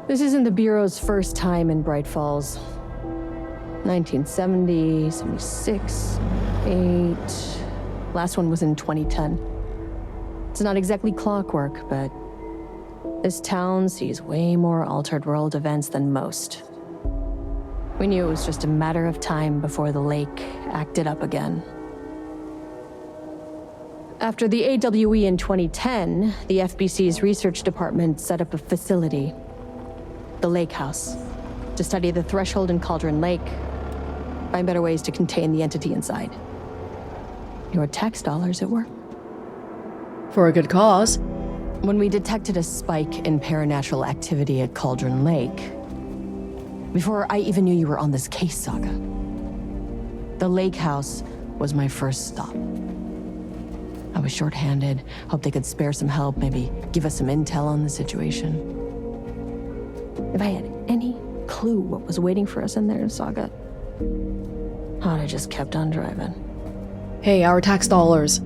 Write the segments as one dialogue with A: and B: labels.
A: This isn't the Bureau's first time in Bright Falls. 1970, 76, 8... Last one was in 2010. It's not exactly clockwork, but this town sees way more altered world events than most. We knew it was just a matter of time before the lake acted up again. After the AWE in 2010, the FBC's research department set up a facility, the Lake House, to study the threshold in Cauldron Lake, find better ways to contain the entity inside. Your tax dollars at work.
B: For a good cause.
A: When we detected a spike in paranatural activity at Cauldron Lake, before I even knew you were on this case, Saga, the Lake House was my first stop. I was short-handed, hoped they could spare some help, maybe give us some intel on the situation. If I had any clue what was waiting for us in there, Saga, I'd have just kept on driving.
B: Hey, our tax dollars.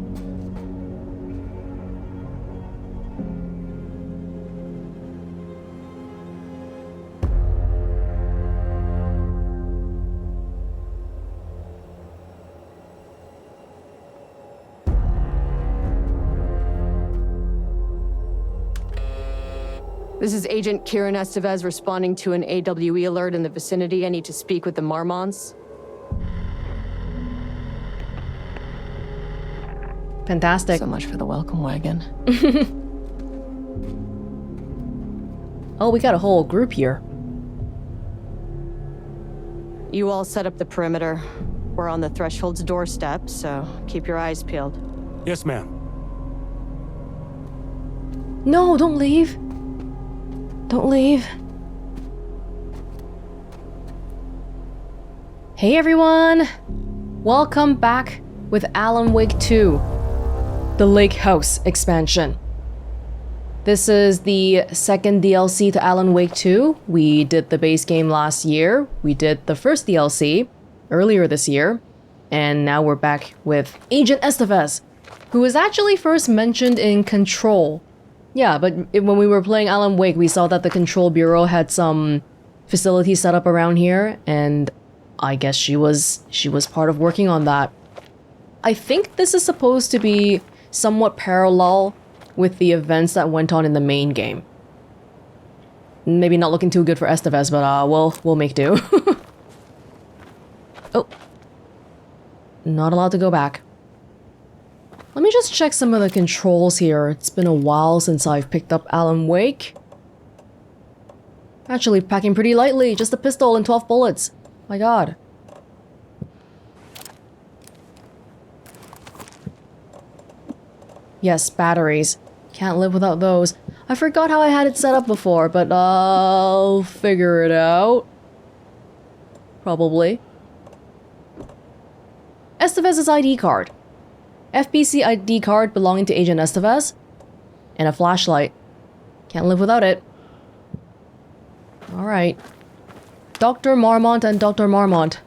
A: This is Agent Kiran Estevez responding to an AWE alert in the vicinity. I need to speak with the marmonts.
B: Fantastic.
A: So much for the welcome wagon.
B: Oh, we got a whole group here.
A: You all set up the perimeter. We're on the threshold's doorstep, so keep your eyes peeled.
C: Yes, ma'am.
B: No, don't leave. Don't leave. Hey everyone! Welcome back with Alan Wake 2, the Lake House expansion. This is the second DLC to Alan Wake 2. We did the base game last year, we did the first DLC earlier this year, and now we're back with Agent Estevez, who was actually first mentioned in Control. Yeah, but when we were playing Alan Wake, we saw that the Control Bureau had some facilities set up around here, and I guess she was part of working on that. I think this is supposed to be somewhat parallel with the events that went on in the main game. Maybe not looking too good for Estevez, but we'll make do. Oh. Not allowed to go back. Let me just check some of the controls here. It's been a while since I've picked up Alan Wake. Actually, packing pretty lightly. Just a pistol and 12 bullets. My god. Yes, batteries. Can't live without those. I forgot how I had it set up before, but I'll figure it out. Probably. Estevez's ID card. FBC ID card belonging to Agent Estevez. And a flashlight. Can't live without it. Alright. Dr. Marmont and Dr. Marmont.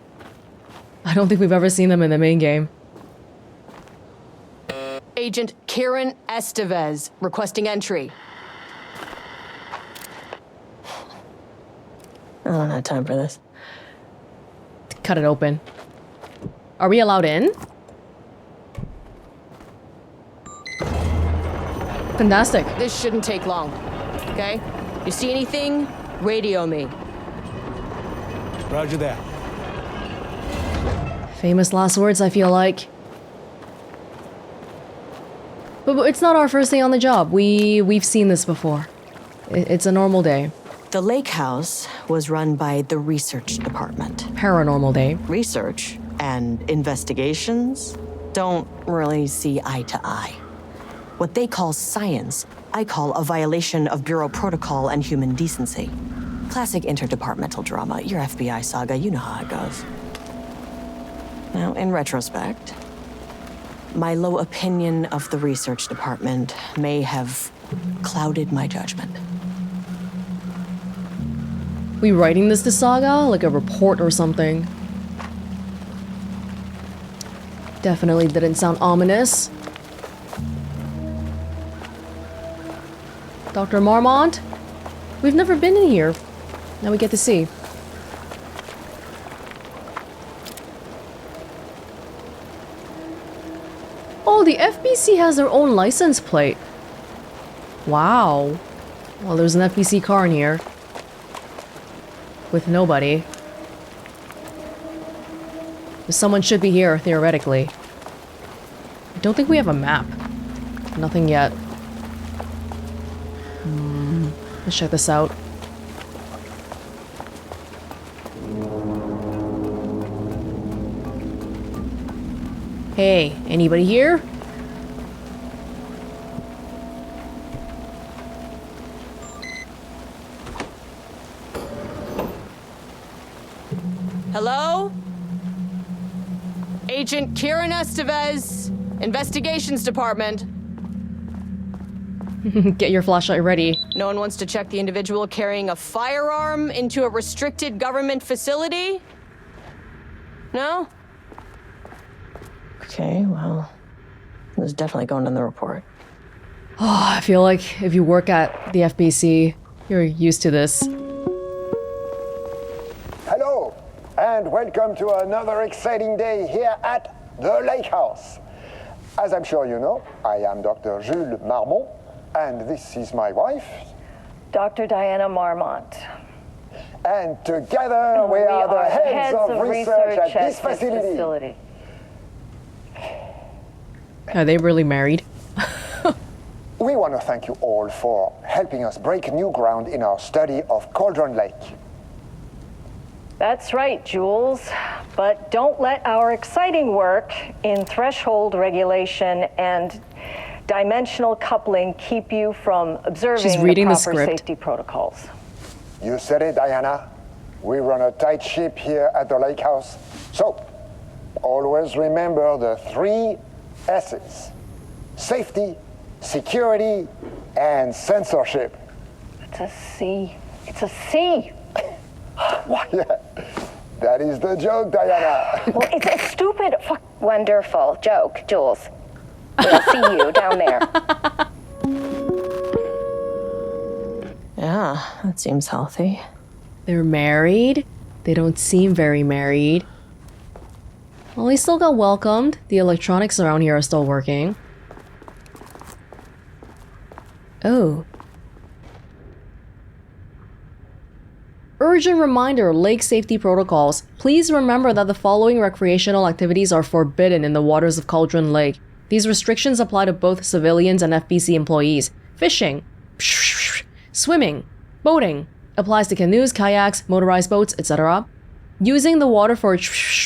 B: I don't think we've ever seen them in the main game.
A: Agent Kiran Estevez, requesting entry. I don't have time for this.
B: Cut it open. Are we allowed in? Fantastic.
A: This shouldn't take long, okay? You see anything? Radio me.
C: Roger that.
B: Famous last words, I feel like. But it's not our first day on the job. We've seen this before. It's a normal day.
A: The Lake House was run by the research department.
B: Paranormal day.
A: Research and investigations don't really see eye to eye. What they call science, I call a violation of Bureau protocol and human decency. Classic interdepartmental drama. Your FBI saga, you know how it goes. Now, in retrospect, my low opinion of the research department may have clouded my judgment.
B: We writing this to Saga? Like a report or something? Definitely didn't sound ominous. Dr. Marmont? We've never been in here. Now we get to see. Oh, the FBC has their own license plate. Wow. Well, there's an FBC car in here. With nobody. Someone should be here, theoretically. I don't think we have a map. Nothing yet. Let's check this out. Hey, anybody here?
A: Hello? Agent Kiran Estevez, Investigations Department.
B: Get your flashlight ready.
A: No one wants to check the individual carrying a firearm into a restricted government facility? No? Okay, well, this is definitely going in the report.
B: Oh, I feel like if you work at the FBC, you're used to this.
D: Hello, and welcome to another exciting day here at the Lake House. As I'm sure you know, I am Dr. Jules Marmont, and this is my wife.
E: Dr. Diana Marmont.
D: And together we are the heads of research at this facility.
B: Are they really married?
D: We want to thank you all for helping us break new ground in our study of Cauldron Lake.
E: That's right, Jules. But don't let our exciting work in threshold regulation and dimensional coupling keep you from observing
B: She's reading
E: the
B: the
E: proper
B: script.
E: safety protocols.
D: You said it, Diana. We run a tight ship here at the Lake House. So, always remember the 3 S's. Safety, security, and censorship.
E: It's a C. It's a C.
D: Yeah, that is the joke, Diana.
E: Well, it's a stupid, wonderful joke, Jules. We'll see you down there.
A: Yeah, that seems healthy.
B: They're married? They don't seem very married. Well, they still got welcomed. The electronics around here are still working. Oh. Urgent reminder, lake safety protocols. Please remember that the following recreational activities are forbidden in the waters of Cauldron Lake. These restrictions apply to both civilians and FBC employees. Fishing, swimming, boating, applies to canoes, kayaks, motorized boats, etc. Using the water for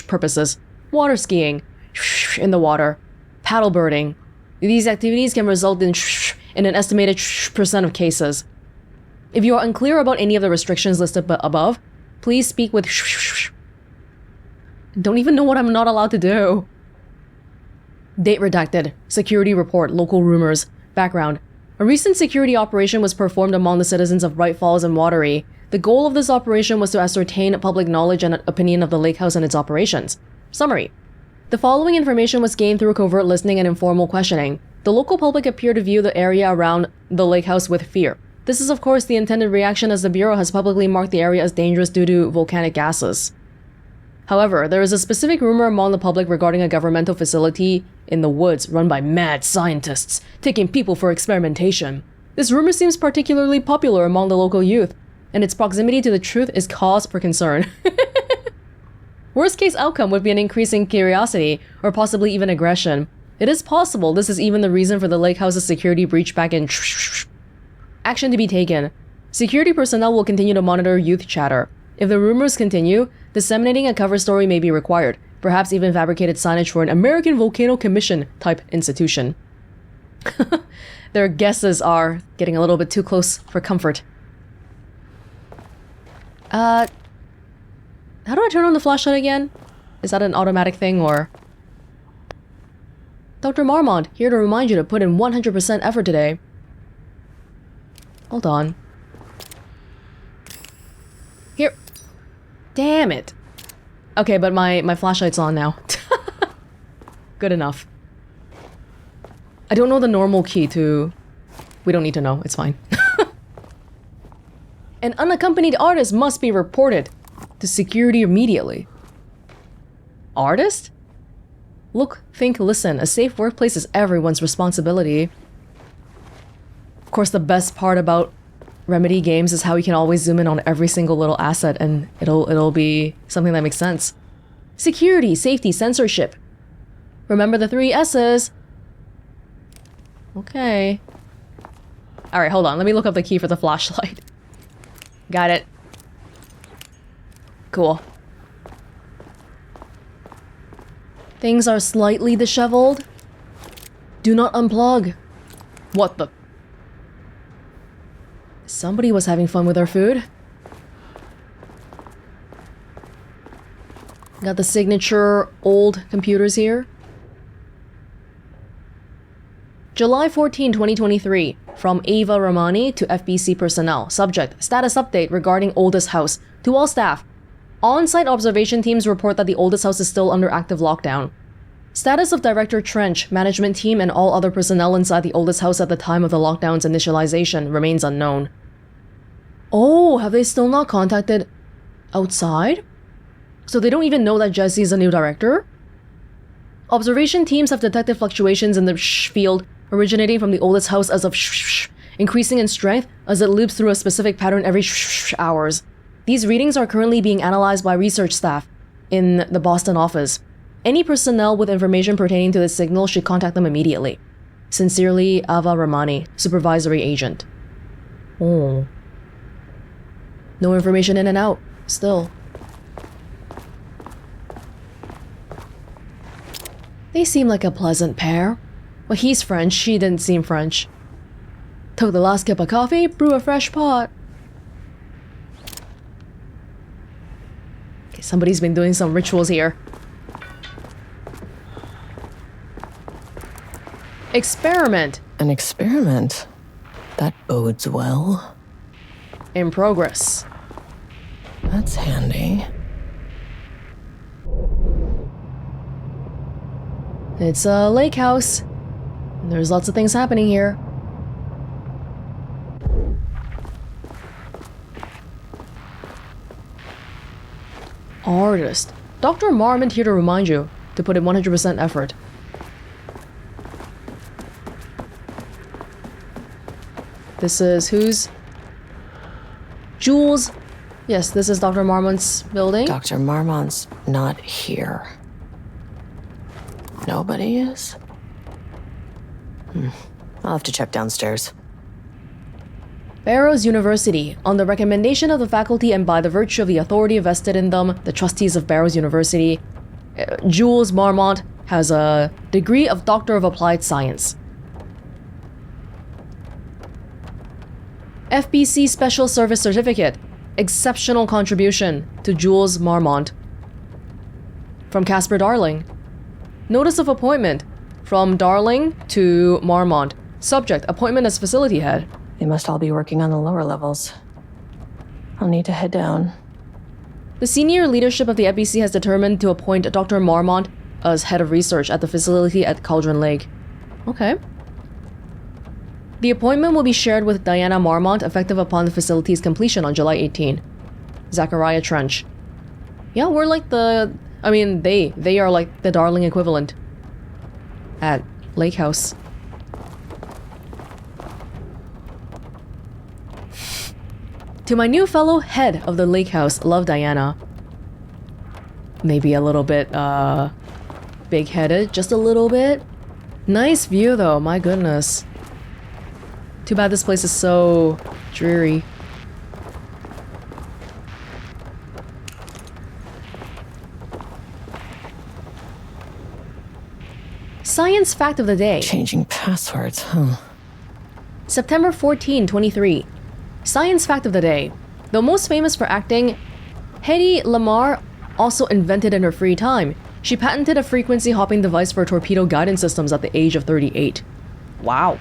B: purposes. Water skiing, in the water. Paddleboarding. These activities can result in an estimated % of cases. If you are unclear about any of the restrictions listed above, please speak with Don't even know what I'm not allowed to do. Date redacted. Security report. Local rumors. Background. A recent security operation was performed among the citizens of Bright Falls and Watery. The goal of this operation was to ascertain public knowledge and opinion of the lake house and its operations. Summary. The following information was gained through covert listening and informal questioning. The local public appear to view the area around the lake house with fear. This is of course the intended reaction, as the Bureau has publicly marked the area as dangerous due to volcanic gases. However, there is a specific rumor among the public regarding a governmental facility in the woods run by mad scientists, taking people for experimentation. This rumor seems particularly popular among the local youth, and its proximity to the truth is cause for concern. Worst case outcome would be an increase in curiosity, or possibly even aggression. It is possible this is even the reason for the lake house's security breach back in Action to be taken. Security personnel will continue to monitor youth chatter. If the rumors continue, disseminating a cover story may be required, perhaps even fabricated signage for an American Volcano Commission type institution. Their guesses are getting a little bit too close for comfort. How do I turn on the flashlight again? Is that an automatic thing or... Dr. Marmont, here to remind you to put in 100% effort today. Hold on. Here. Damn it. Okay, but my flashlight's on now. Good enough. I don't know the normal key to... We don't need to know, it's fine. An unaccompanied artist must be reported to security immediately. Artist? Look, think, listen. A safe workplace is everyone's responsibility. Of course, the best part about Remedy games is how you can always zoom in on every single little asset and it'll be something that makes sense. Security, safety, censorship. Remember the 3 S's. Okay. Alright, hold on. Let me look up the key for the flashlight. Got it. Cool. Things are slightly disheveled. Do not unplug. What the? Somebody was having fun with our food. Got the signature old computers here. July 14, 2023. From Ava Ramani to FBC personnel. Subject: status update regarding oldest house. To all staff. On-site observation teams report that the oldest house is still under active lockdown. Status of Director Trench, management team, and all other personnel inside the oldest house at the time of the lockdown's initialization remains unknown. Oh, have they still not contacted outside? So they don't even know that Jesse's a new director? Observation teams have detected fluctuations in the field originating from the oldest house as of increasing in strength as it loops through a specific pattern every hours. These readings are currently being analyzed by research staff in the Boston office. Any personnel with information pertaining to this signal should contact them immediately. Sincerely, Ava Ramani, Supervisory Agent. Oh. No information in and out, still. They seem like a pleasant pair. Well, he's French, she didn't seem French. Took the last cup of coffee, brew a fresh pot. Okay, somebody's been doing some rituals here. Experiment.
A: An experiment? That bodes well.
B: In progress.
A: That's handy.
B: It's a lake house. There's lots of things happening here. Artist. Dr. Marmont here to remind you to put in 100% effort. This is whose? Jules. Yes, this is Dr. Marmont's building.
A: Dr. Marmont's not here. Nobody is? I'll have to check downstairs.
B: Barrows University. On the recommendation of the faculty and by the virtue of the authority vested in them, the trustees of Barrows University, Jules Marmont has a degree of Doctor of Applied Science. FBC Special Service Certificate. Exceptional contribution to Jules Marmont. From Casper Darling. Notice of appointment. From Darling to Marmont. Subject: appointment as facility head.
A: They must all be working on the lower levels. I'll need to head down.
B: The senior leadership of the FBC has determined to appoint Dr. Marmont as head of research at the facility at Cauldron Lake. Okay. The appointment will be shared with Diana Marmont effective upon the facility's completion on July 18. Zachariah Trench. Yeah, we're like the... I mean, they are like the Darling equivalent. At Lake House. To my new fellow head of the Lake House, love Diana. Maybe a little bit, big-headed, just a little bit. Nice view though, my goodness. Too bad this place is so dreary. Science fact of the day.
A: Changing passwords, huh?
B: September 14, 23. Science fact of the day. Though most famous for acting, Hedy Lamarr also invented in her free time. She patented a frequency hopping device for torpedo guidance systems at the age of 38. Wow.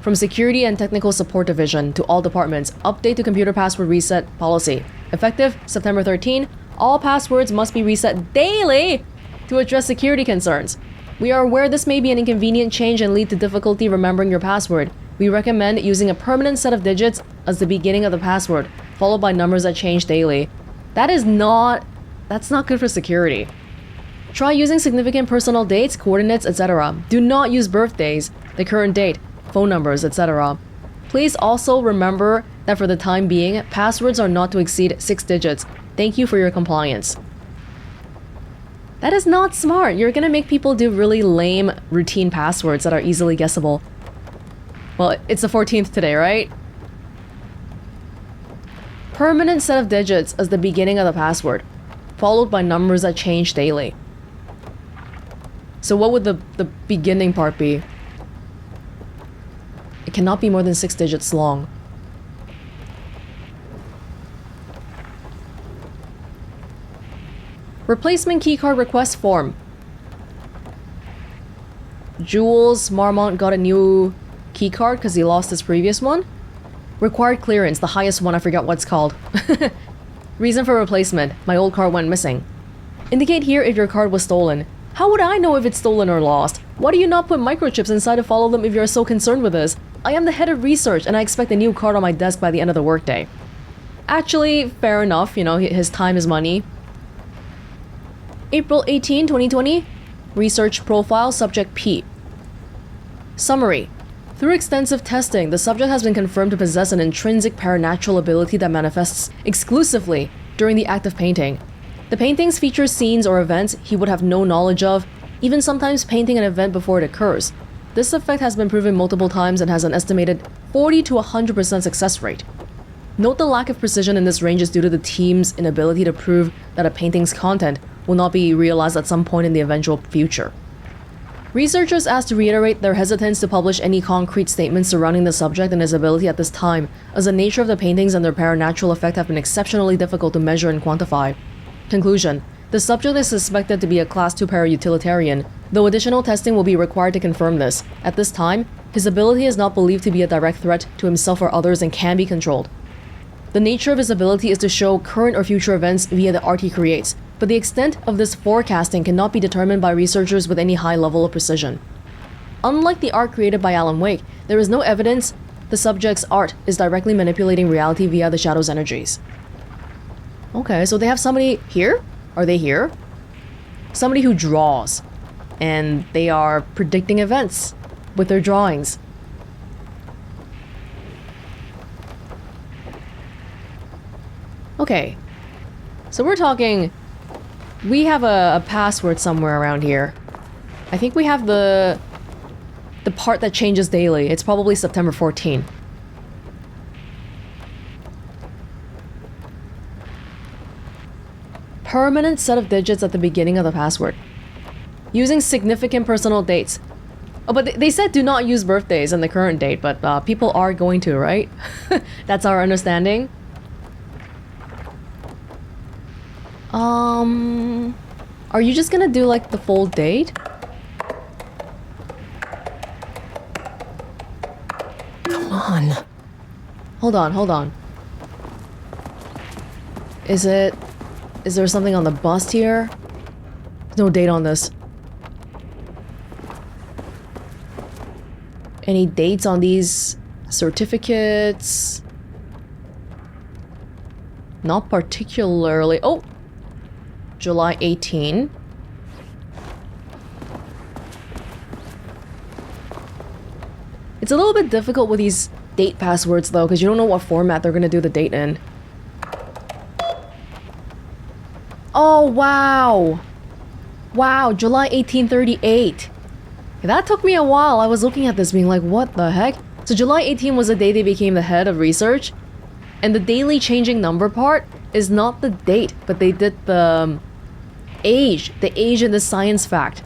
B: From Security and Technical Support Division to all departments, update to computer password reset policy. Effective September 13, all passwords must be reset daily to address security concerns. We are aware this may be an inconvenient change and lead to difficulty remembering your password. We recommend using a permanent set of digits as the beginning of the password, followed by numbers that change daily. That's not good for security. Try using significant personal dates, coordinates, etc. Do not use birthdays, the current date, phone numbers, etc. Please also remember that for the time being, passwords are not to exceed 6 digits. Thank you for your compliance. That is not smart. You're gonna make people do really lame routine passwords that are easily guessable. Well, it's the 14th today, right? Permanent set of digits as the beginning of the password, followed by numbers that change daily. So what would the beginning part be? It cannot be more than 6 digits long. Replacement keycard request form. Jules Marmont got a new keycard because he lost his previous one. Required clearance, the highest one, I forgot what it's called. Reason for replacement, my old card went missing. Indicate here if your card was stolen. How would I know if it's stolen or lost? Why do you not put microchips inside to follow them if you're so concerned with this? I am the head of research and I expect a new card on my desk by the end of the workday. Actually, fair enough, you know, his time is money. April 18, 2020. Research profile, subject P. Summary. Through extensive testing, the subject has been confirmed to possess an intrinsic paranatural ability that manifests exclusively during the act of painting. The paintings feature scenes or events he would have no knowledge of, even sometimes painting an event before it occurs. This effect has been proven multiple times and has an estimated 40 to 100% success rate. Note the lack of precision in this range is due to the team's inability to prove that a painting's content will not be realized at some point in the eventual future. Researchers asked to reiterate their hesitance to publish any concrete statements surrounding the subject and his ability at this time, as the nature of the paintings and their paranatural effect have been exceptionally difficult to measure and quantify. Conclusion. The subject is suspected to be a Class 2 para-utilitarian, though additional testing will be required to confirm this. At this time, his ability is not believed to be a direct threat to himself or others and can be controlled. The nature of his ability is to show current or future events via the art he creates, but the extent of this forecasting cannot be determined by researchers with any high level of precision. Unlike the art created by Alan Wake, there is no evidence the subject's art is directly manipulating reality via the shadow's energies. Okay, so they have somebody here? Are they here? Somebody who draws, and they are predicting events with their drawings. Okay, so we're talking... We have a password somewhere around here. I think we have the part that changes daily. It's probably September 14. Permanent set of digits at the beginning of the password. Using significant personal dates. Oh, but they said do not use birthdays and the current date, but people are going to, right? That's our understanding. Are you just gonna do like the full date?
A: Come on.
B: Hold on. Is there something on the bust here? There's no date on this. Any dates on these certificates? Not particularly. Oh! July 18. It's a little bit difficult with these date passwords though, because you don't know what format they're gonna do the date in. Oh, wow! Wow, July 1838. That took me a while. I was looking at this being like, what the heck? So July 18 was the day they became the head of research. And the daily changing number part is not the date, but they did the age in the science fact.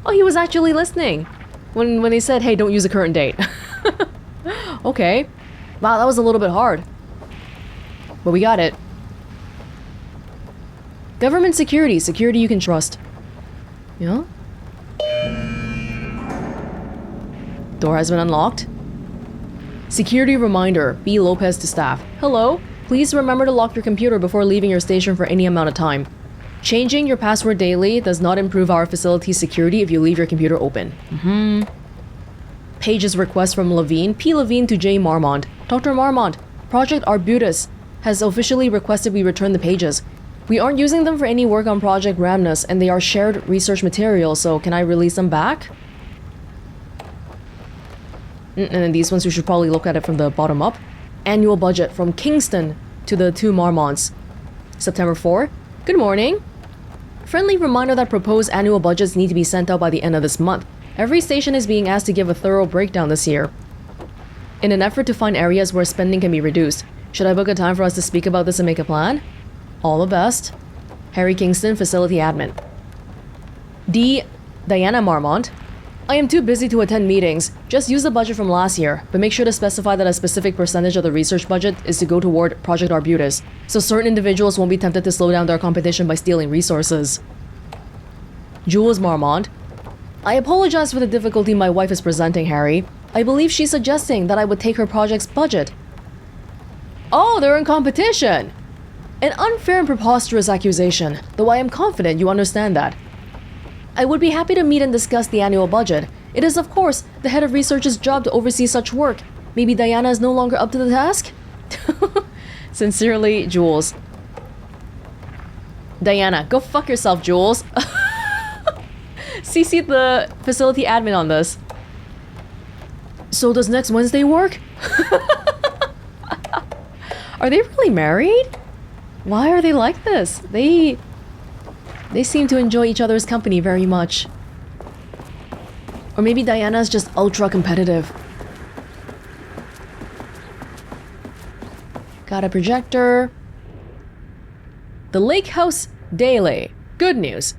B: Oh, he was actually listening when they said, hey, don't use the current date. Okay. Wow, that was a little bit hard. But we got it. Government security. Security you can trust. Yeah? Door has been unlocked. Security reminder. B. Lopez to staff. Hello. Please remember to lock your computer before leaving your station for any amount of time. Changing your password daily does not improve our facility's security if you leave your computer open. Page's request from Levine, P. Levine to J. Marmont. Dr. Marmont, Project Arbutus has officially requested we return the pages. We aren't using them for any work on Project Ramnus, and they are shared research material, so can I release them back? And then these ones we should probably look at it from the bottom up. Annual budget from Kingston to the 2 Marmonts. September 4. Good morning. Friendly reminder that proposed annual budgets need to be sent out by the end of this month. Every station is being asked to give a thorough breakdown this year, in an effort to find areas where spending can be reduced. Should I book a time for us to speak about this and make a plan? All the best. Harry Kingston, Facility Admin. D. Diana Marmont. I am too busy to attend meetings. Just use the budget from last year, but make sure to specify that a specific percentage of the research budget is to go toward Project Arbutus, so certain individuals won't be tempted to slow down their competition by stealing resources. Jules Marmont. I apologize for the difficulty my wife is presenting, Harry. I believe she's suggesting that I would take her project's budget. Oh, they're in competition! An unfair and preposterous accusation, though I am confident you understand that. I would be happy to meet and discuss the annual budget. It is, of course, the head of research's job to oversee such work. Maybe Diana is no longer up to the task? Sincerely, Jules. Diana, go fuck yourself, Jules. CC the facility admin on this. So does next Wednesday work? Are they really married? Why are they like this? They seem to enjoy each other's company very much. Or maybe Diana's just ultra competitive. Got a projector. The Lake House Daily. Good news.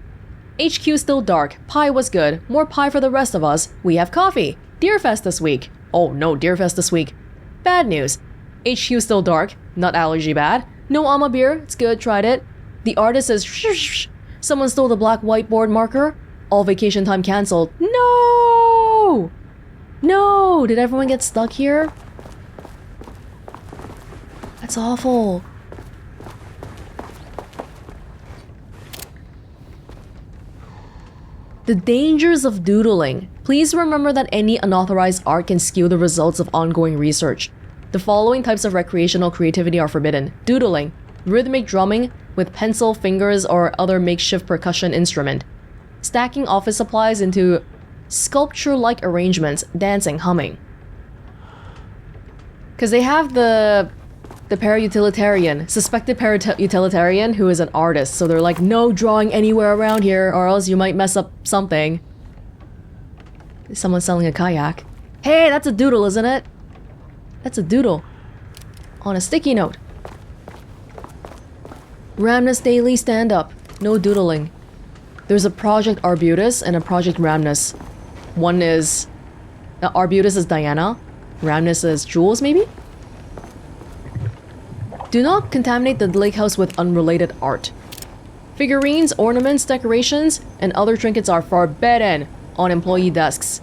B: HQ still dark. Pie was good. More pie for the rest of us. We have coffee. Deerfest this week. Oh no, Deerfest this week. Bad news. HQ still dark. Not allergy bad. No Alma beer. It's good. Tried it. The artist says shh. Someone stole the black whiteboard marker. All vacation time cancelled. No! No! Did everyone get stuck here? That's awful. The dangers of doodling. Please remember that any unauthorized art can skew the results of ongoing research. The following types of recreational creativity are forbidden. Doodling, rhythmic drumming with pencil, fingers, or other makeshift percussion instrument. Stacking office supplies into sculpture-like arrangements, dancing, humming. Because they have the para-utilitarian, suspected para-utilitarian who is an artist, so they're like, no drawing anywhere around here or else you might mess up something. Someone's selling a kayak. Hey, that's a doodle, isn't it? That's a doodle. On a sticky note. Ramnus Daily stand-up. No doodling. There's a Project Arbutus and a Project Ramnus. One is... Arbutus is Diana. Ramnus is Jules, maybe? Do not contaminate the lake house with unrelated art. Figurines, ornaments, decorations, and other trinkets are forbidden on employee desks.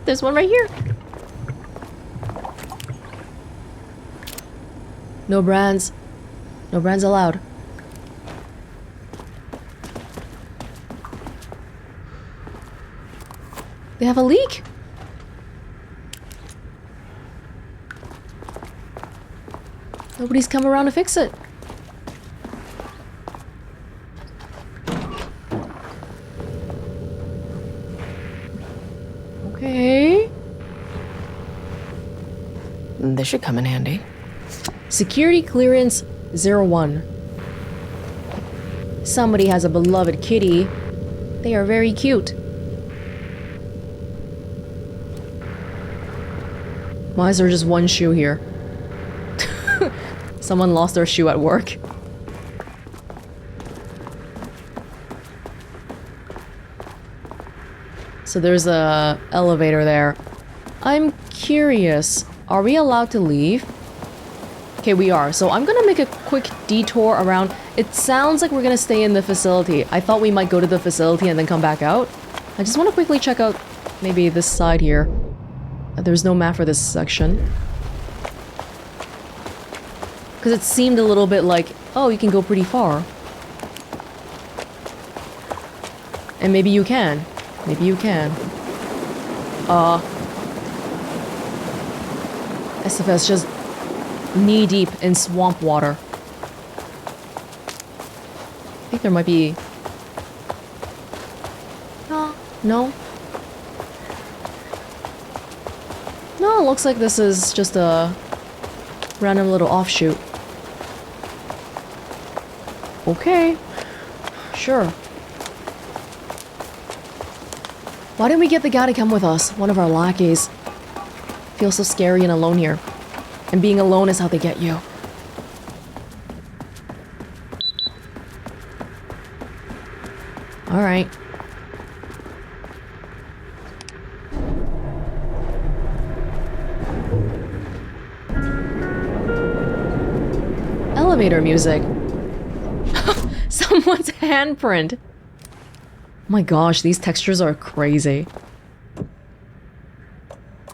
B: There's one right here. No brands. No brands allowed. They have a leak? Nobody's come around to fix it. Okay.
A: This should come in handy.
B: Security clearance 01. Somebody has a beloved kitty. They are very cute. Why is there just one shoe here? Someone lost their shoe at work. So there's a elevator there. I'm curious, are we allowed to leave? Okay, we are. So I'm gonna make a quick detour around. It sounds like we're gonna stay in the facility. I thought we might go to the facility and then come back out. I just want to quickly check out maybe this side here. There's no map for this section. Because it seemed a little bit like, oh, you can go pretty far. And maybe you can. Maybe you can. Estevez just knee-deep in swamp water. I think there might be... No. No, it looks like this is just a random little offshoot. Okay. Sure. Why didn't we get the guy to come with us? One of our lackeys. Feels so scary and alone here. And being alone is how they get you. Alright. Elevator music. Someone's handprint. Oh my gosh, these textures are crazy.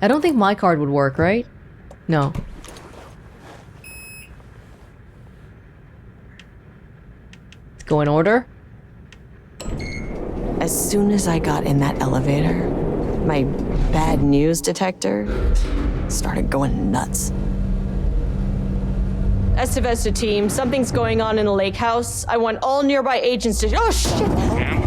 B: I don't think my card would work, right? No. Let's go in order.
A: As soon as I got in that elevator, my bad news detector started going nuts. Estevez to team, something's going on in the lake house. I want all nearby agents to... Oh, shit!
C: What's going on?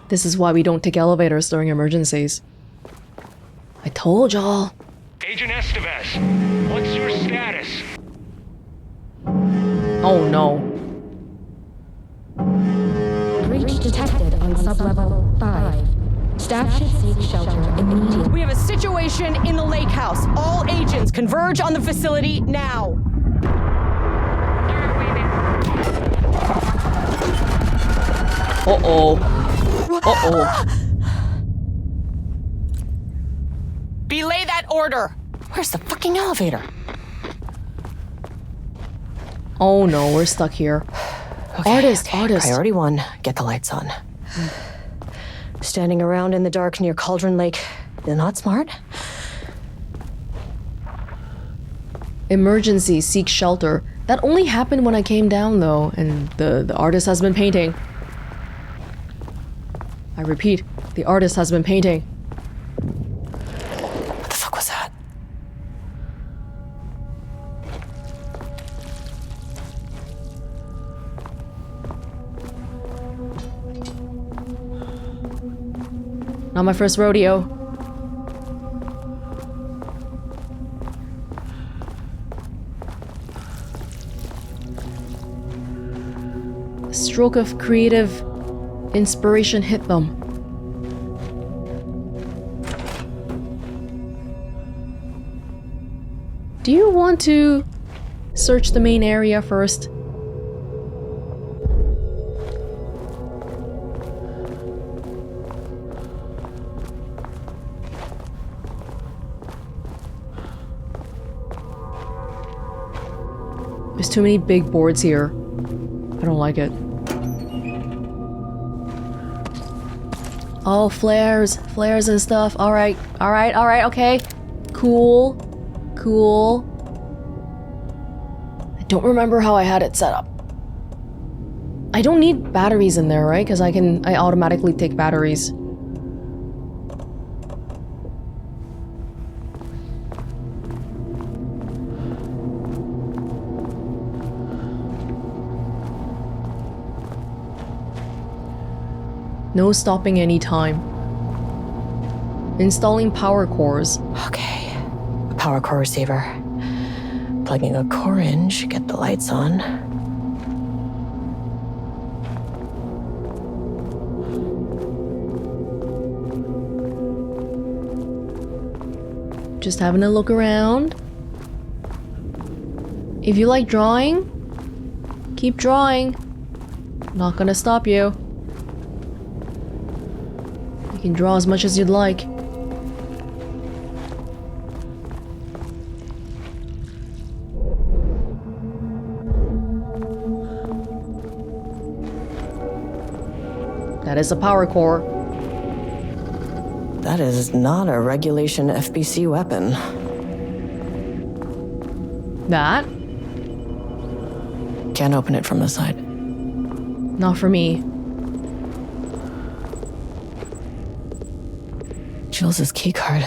B: This is why we don't take elevators during emergencies. I told y'all.
C: Agent Estevez, what's your status?
B: Oh no.
F: Breach detected on sublevel 5. Staff should seek shelter immediately.
A: We have a situation in the lake house. All agents converge on the facility now.
B: Uh-oh. Uh-oh.
A: Belay that order. Where's the fucking elevator?
B: Oh no, we're stuck here. Artist.
A: Priority 1, get the lights on. Standing around in the dark near Cauldron Lake, not smart.
B: Emergency, seek shelter. That only happened when I came down though, and the artist has been painting. I repeat, the artist has been painting.
A: What the fuck was that?
B: Not my first rodeo. A stroke of creative inspiration hit them. Do you want to search the main area first? There's too many big boards here. I don't like it. Oh, flares and stuff. All right, okay. Cool. I don't remember how I had it set up. I don't need batteries in there, right? Because I automatically take batteries. No stopping any time. Installing power cores.
A: Okay, a power core receiver. Plugging a core in should get the lights on.
B: Just having a look around. If you like drawing, keep drawing. Not gonna stop you. You can draw as much as you'd like. That is a power core.
A: That is not a regulation FBC weapon.
B: That?
A: Can't open it from the side.
B: Not for me.
A: Jules's keycard.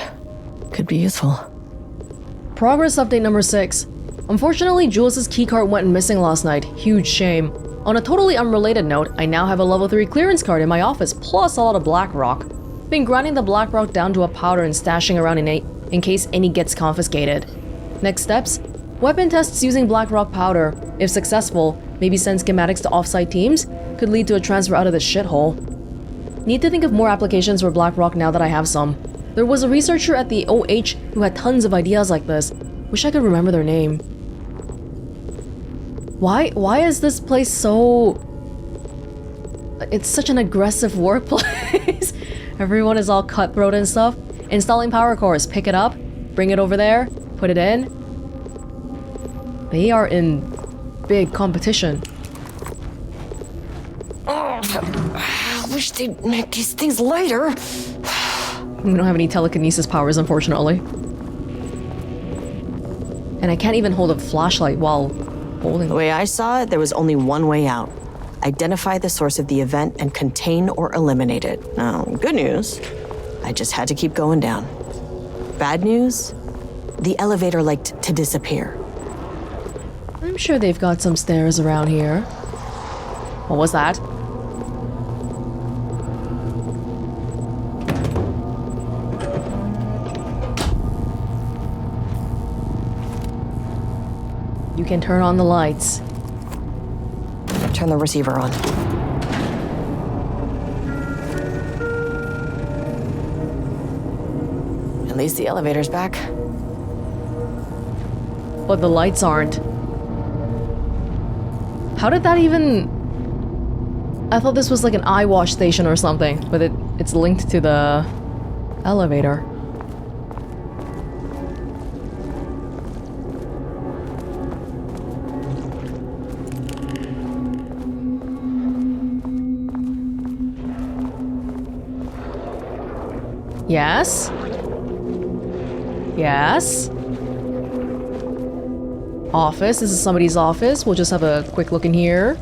A: Could be useful.
B: Progress update number 6. Unfortunately, Jules's keycard went missing last night. Huge shame. On a totally unrelated note, I now have a level 3 clearance card in my office, plus a lot of black rock. Been grinding the black rock down to a powder and stashing around in case any gets confiscated. Next steps? Weapon tests using black rock powder. If successful, maybe send schematics to offsite teams. Could lead to a transfer out of this shithole. Need to think of more applications for black rock now that I have some. There was a researcher at the OH who had tons of ideas like this. Wish I could remember their name. Why is this place so... It's such an aggressive workplace. Everyone is all cutthroat and stuff. Installing power cores. Pick it up. Bring it over there. Put it in. They are in big competition.
A: I wish they'd make these things lighter.
B: We don't have any telekinesis powers, unfortunately. And I can't even hold a flashlight while holding
G: The way I saw it, there was only one way out. Identify the source of the event and contain or eliminate it. Now, good news, I just had to keep going down. Bad news, the elevator liked to disappear.
B: I'm sure they've got some stairs around here. What was that? You can turn on the lights.
G: Turn the receiver on. At least the elevator's back.
B: But the lights aren't. How did that even... I thought this was like an eye wash station or something, but it's linked to the elevator. Yes? Yes? Office. This is somebody's office. We'll just have a quick look in here.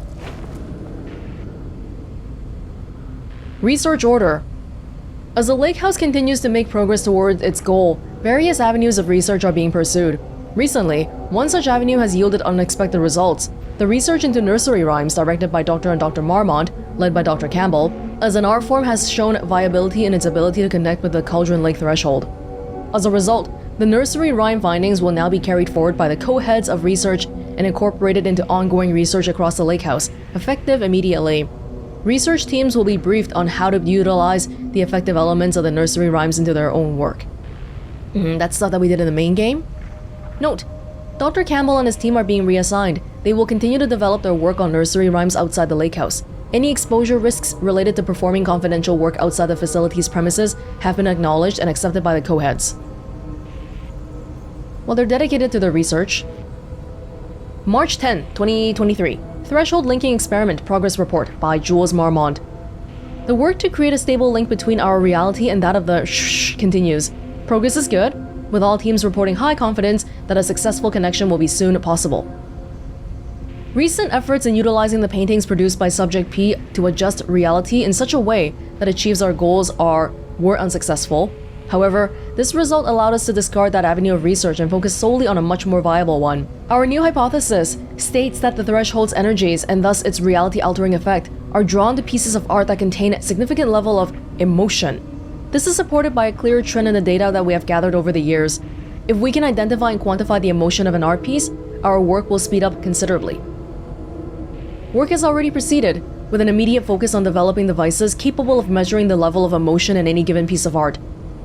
B: Research order. As the lake house continues to make progress towards its goal, various avenues of research are being pursued. Recently, one such avenue has yielded unexpected results. The research into nursery rhymes directed by Dr. and Dr. Marmont, led by Dr. Campbell, as an art form has shown viability in its ability to connect with the Cauldron Lake threshold. As a result, the nursery rhyme findings will now be carried forward by the co-heads of research and incorporated into ongoing research across the lake house, effective immediately. Research teams will be briefed on how to utilize the effective elements of the nursery rhymes into their own work. That's stuff that we did in the main game? Note, Dr. Campbell and his team are being reassigned. They will continue to develop their work on nursery rhymes outside the lake house. Any exposure risks related to performing confidential work outside the facility's premises have been acknowledged and accepted by the co-heads. Well, they're dedicated to their research. March 10, 2023. Threshold Linking Experiment Progress Report by Jules Marmont. The work to create a stable link between our reality and that of the continues. Progress is good, with all teams reporting high confidence that a successful connection will be soon possible. Recent efforts in utilizing the paintings produced by Subject P to adjust reality in such a way that achieves our goals were unsuccessful. However, this result allowed us to discard that avenue of research and focus solely on a much more viable one. Our new hypothesis states that the threshold's energies, and thus its reality-altering effect, are drawn to pieces of art that contain a significant level of emotion. This is supported by a clear trend in the data that we have gathered over the years. If we can identify and quantify the emotion of an art piece, our work will speed up considerably. Work has already proceeded, with an immediate focus on developing devices capable of measuring the level of emotion in any given piece of art.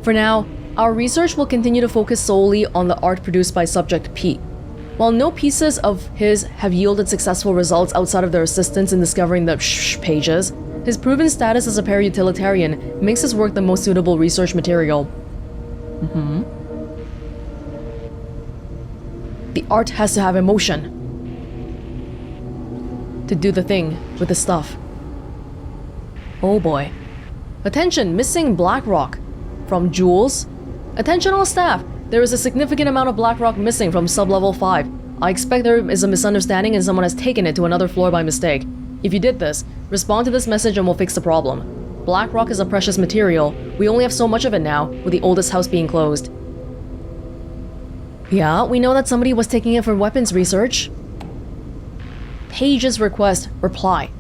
B: For now, our research will continue to focus solely on the art produced by Subject P. While no pieces of his have yielded successful results outside of their assistance in discovering the pages, his proven status as a para-utilitarian makes his work the most suitable research material. The art has to have emotion to do the thing with the stuff. Oh boy. Attention, missing black rock. From Jules. Attention all staff, there is a significant amount of black rock missing from sublevel 5. I expect there is a misunderstanding and someone has taken it to another floor by mistake. If you did this, respond to this message and we'll fix the problem. Black rock is a precious material. We only have so much of it now, with the oldest house being closed. Yeah, we know that somebody was taking it for weapons research. Page's request, reply.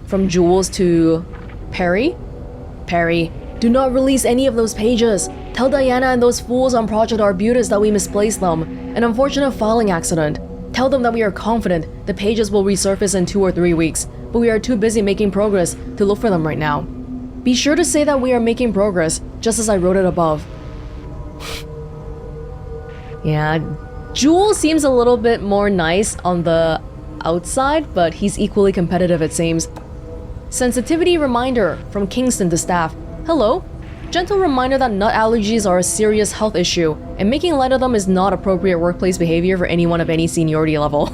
B: From Jules to Perry? Perry, do not release any of those pages. Tell Diana and those fools on Project Arbutus that we misplaced them. An unfortunate filing accident. Tell them that we are confident the pages will resurface in 2 or 3 weeks, but we are too busy making progress to look for them right now. Be sure to say that we are making progress, just as I wrote it above. Yeah, Jules seems a little bit more nice on the outside, but he's equally competitive it seems. Sensitivity reminder from Kingston to staff. Hello. Gentle reminder that nut allergies are a serious health issue, and making light of them is not appropriate workplace behavior for anyone of any seniority level.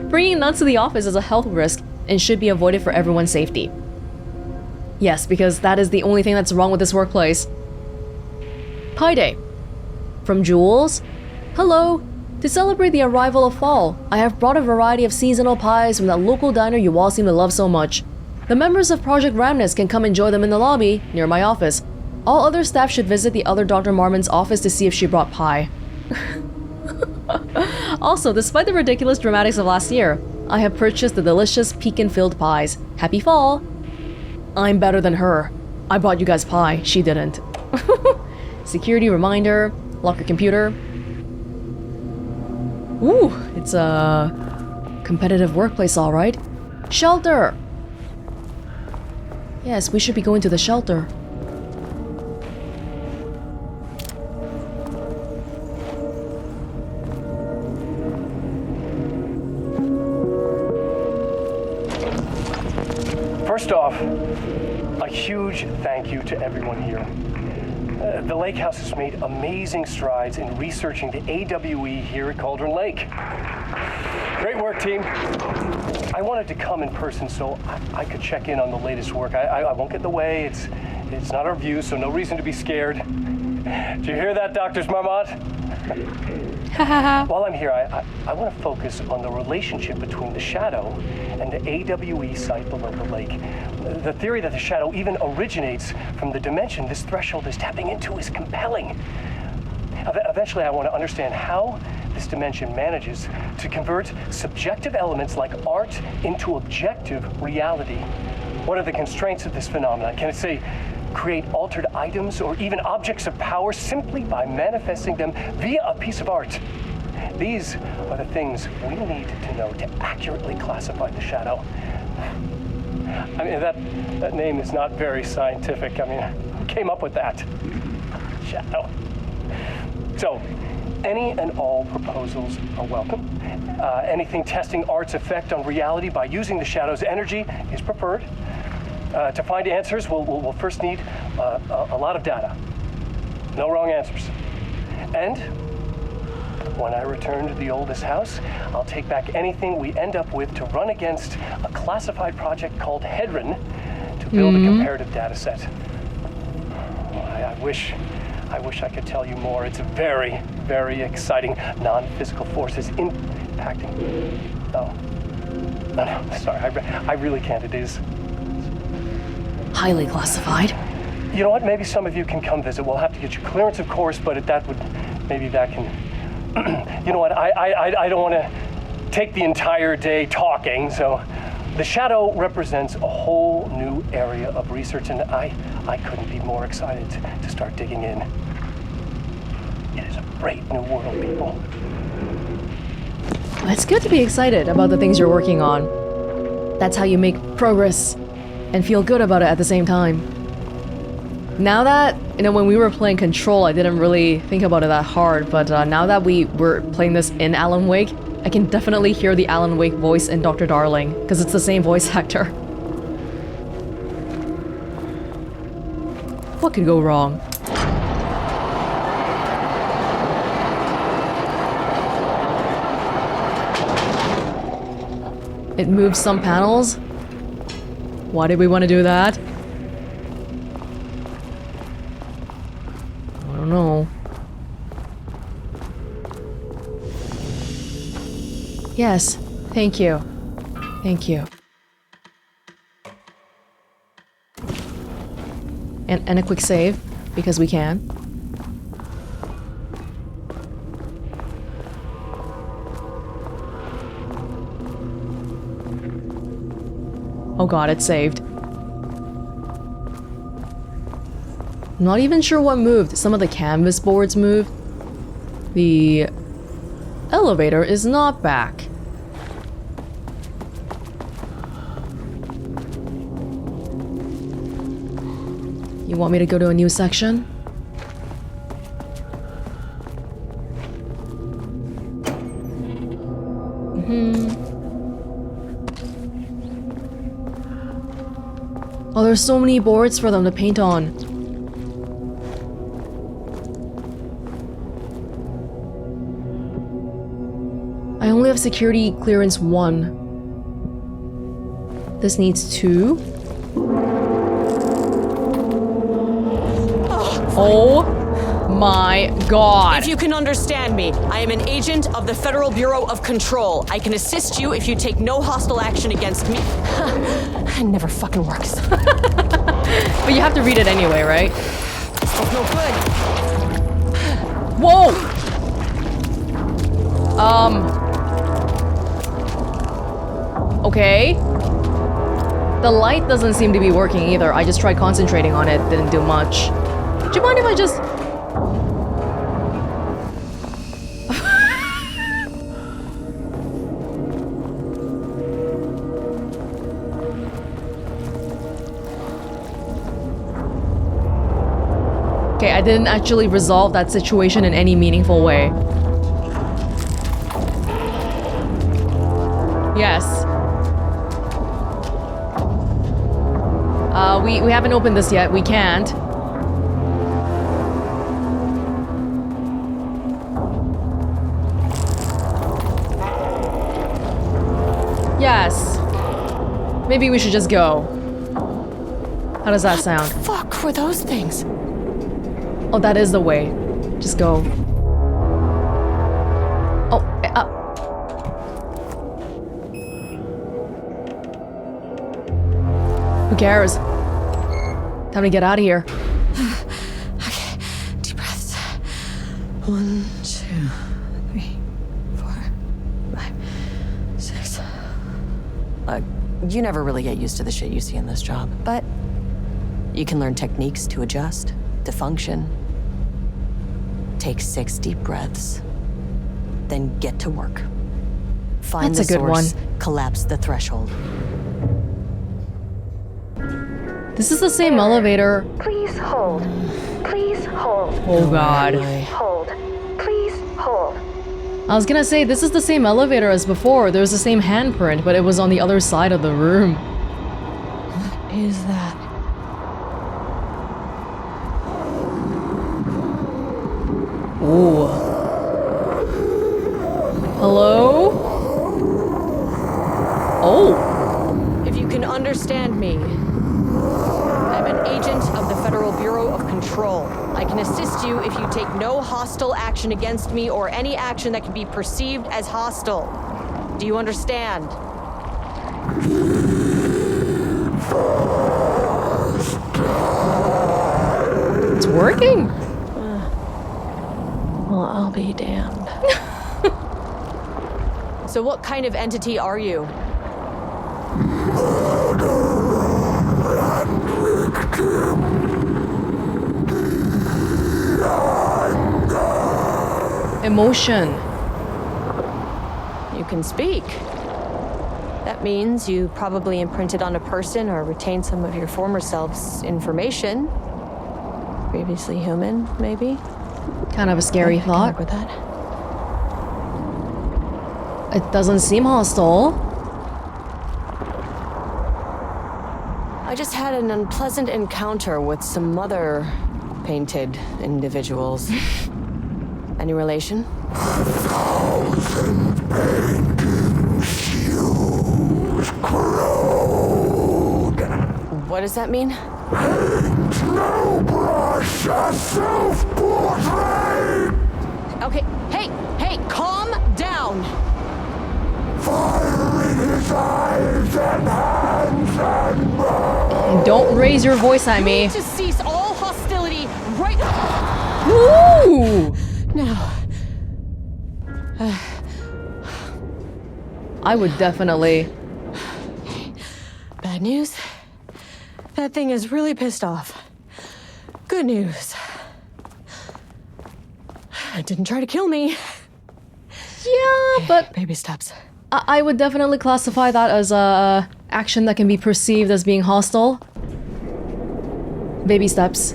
B: Bringing nuts to the office is a health risk and should be avoided for everyone's safety. Yes, because that is the only thing that's wrong with this workplace. Pie Day. From Jules. Hello. To celebrate the arrival of fall, I have brought a variety of seasonal pies from that local diner you all seem to love so much. The members of Project Ramnus can come enjoy them in the lobby, near my office. All other staff should visit the other Dr. Marmon's office to see if she brought pie. Also, despite the ridiculous dramatics of last year, I have purchased the delicious pecan-filled pies. Happy fall! I'm better than her. I bought you guys pie, she didn't. Security reminder, lock your computer. Ooh, it's a competitive workplace, all right. Shelter! Yes, we should be going to the shelter.
H: First off, a huge thank you to everyone here. The Lake House has made amazing strides in researching the AWE here at Cauldron Lake. Great work, team. I wanted to come in person so I could check in on the latest work. I won't get in the way. It's not our view, so no reason to be scared. Did you hear that, Dr. Marmont? While I'm here, I want to focus on the relationship between the shadow and the AWE site below the lake. The theory that the shadow even originates from the dimension this threshold is tapping into is compelling. Eventually, I want to understand how this dimension manages to convert subjective elements like art into objective reality. What are the constraints of this phenomenon? Can it, say, create altered items or even objects of power simply by manifesting them via a piece of art? These are the things we need to know to accurately classify the shadow. I mean, that name is not very scientific. I mean, who came up with that? Shadow. So, any and all proposals are welcome. Anything testing art's effect on reality by using the shadow's energy is preferred. To find answers, we'll first need a lot of data. No wrong answers. And when I return to the oldest house, I'll take back anything we end up with to run against a classified project called Hedron to build a comparative data set. I wish I could tell you more. It's very, very exciting. Non-physical forces impacting. No, sorry, I really can't. It is
B: Highly classified.
H: You know what? Maybe some of you can come visit. We'll have to get your clearance, of course, but maybe that can. You know what? I don't want to take the entire day talking. So, the shadow represents a whole new area of research, and I couldn't be more excited to start digging in. It is a great new world, people.
B: It's good to be excited about the things you're working on. That's how you make progress and feel good about it at the same time. Now that, when we were playing Control, I didn't really think about it that hard, but now that we were playing this in Alan Wake, I can definitely hear the Alan Wake voice in Dr. Darling, because it's the same voice actor. What could go wrong? It moves some panels. Why did we want to do that? I don't know. Yes, thank you. Thank you. And a quick save, because we can. Oh god, it's saved. Not even sure what moved. Some of the canvas boards moved. The elevator is not back. You want me to go to a new section? Oh, there's so many boards for them to paint on. I only have security clearance 1. This needs 2. Oh my god.
G: If you can understand me, I am an agent of the Federal Bureau of Control. I can assist you if you take no hostile action against me.
A: It never fucking works.
B: But you have to read it anyway, right?
G: That's no good.
B: Whoa! Okay. The light doesn't seem to be working either. I just tried concentrating on it, didn't do much. Do you mind if I just... Okay, I didn't actually resolve that situation in any meaningful way. Yes. We haven't opened this yet. We can't. Yes. Maybe we should just go. How does that sound?
A: Fuck were those things?
B: Oh, that is the way. Just go. Oh, who cares? Time to get out of here.
A: Okay, deep breaths. 1, 2, 3, 4, 5, 6.
G: You never really get used to the shit you see in this job, but you can learn techniques to adjust, to function. Take 6 deep breaths, then get to work. Find
B: That's
G: the
B: a good
G: source,
B: one.
G: collapse the threshold.
B: This is the same elevator.
E: Please hold. Please hold.
B: Oh god.
E: Hold. Please hold.
B: I was gonna say, this is the same elevator as before. There was the same handprint, but it was on the other side of the room.
A: What is that?
B: Ooh. Hello? Oh.
G: If you can understand me, I'm an agent of the Federal Bureau of Control. I can assist you if you take no hostile action against me or any action that can be perceived as hostile. Do you understand?
B: It's working.
A: Well, I'll be damned.
G: So what kind of entity are you?
B: Emotion.
G: You can speak. That means you probably imprinted on a person or retained some of your former self's information. Previously human, maybe?
B: Kind of a scary
A: I can
B: thought.
A: work with that.
B: It doesn't seem hostile.
G: I just had an unpleasant encounter with some other painted individuals. Any relation? What does that mean?
D: No brush, a self-portrait!
G: Okay, hey, calm down!
B: don't raise your voice at me.
A: To cease all hostility right
B: Ooh!
A: now.
B: I would definitely.
A: Bad news? That thing is really pissed off. Good news. It didn't try to kill me.
B: Yeah, but
A: Baby steps.
B: I would definitely classify that as a action that can be perceived as being hostile. Baby steps.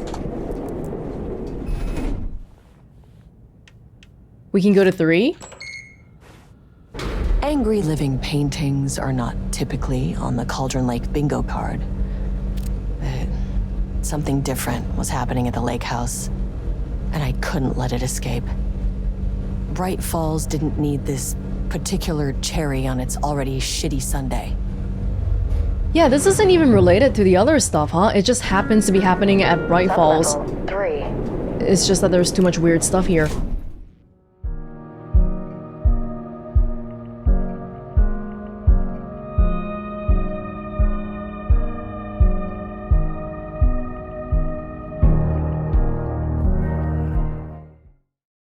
B: We can go to 3.
A: Angry living paintings are not typically on the Cauldron Lake bingo card. But something different was happening at the lake house, and I couldn't let it escape. Bright Falls didn't need this particular cherry on its already shitty sundae.
B: Yeah, this isn't even related to the other stuff, huh? It just happens to be happening at Bright Falls.
E: Sublevel 3.
B: It's just that there's too much weird stuff here.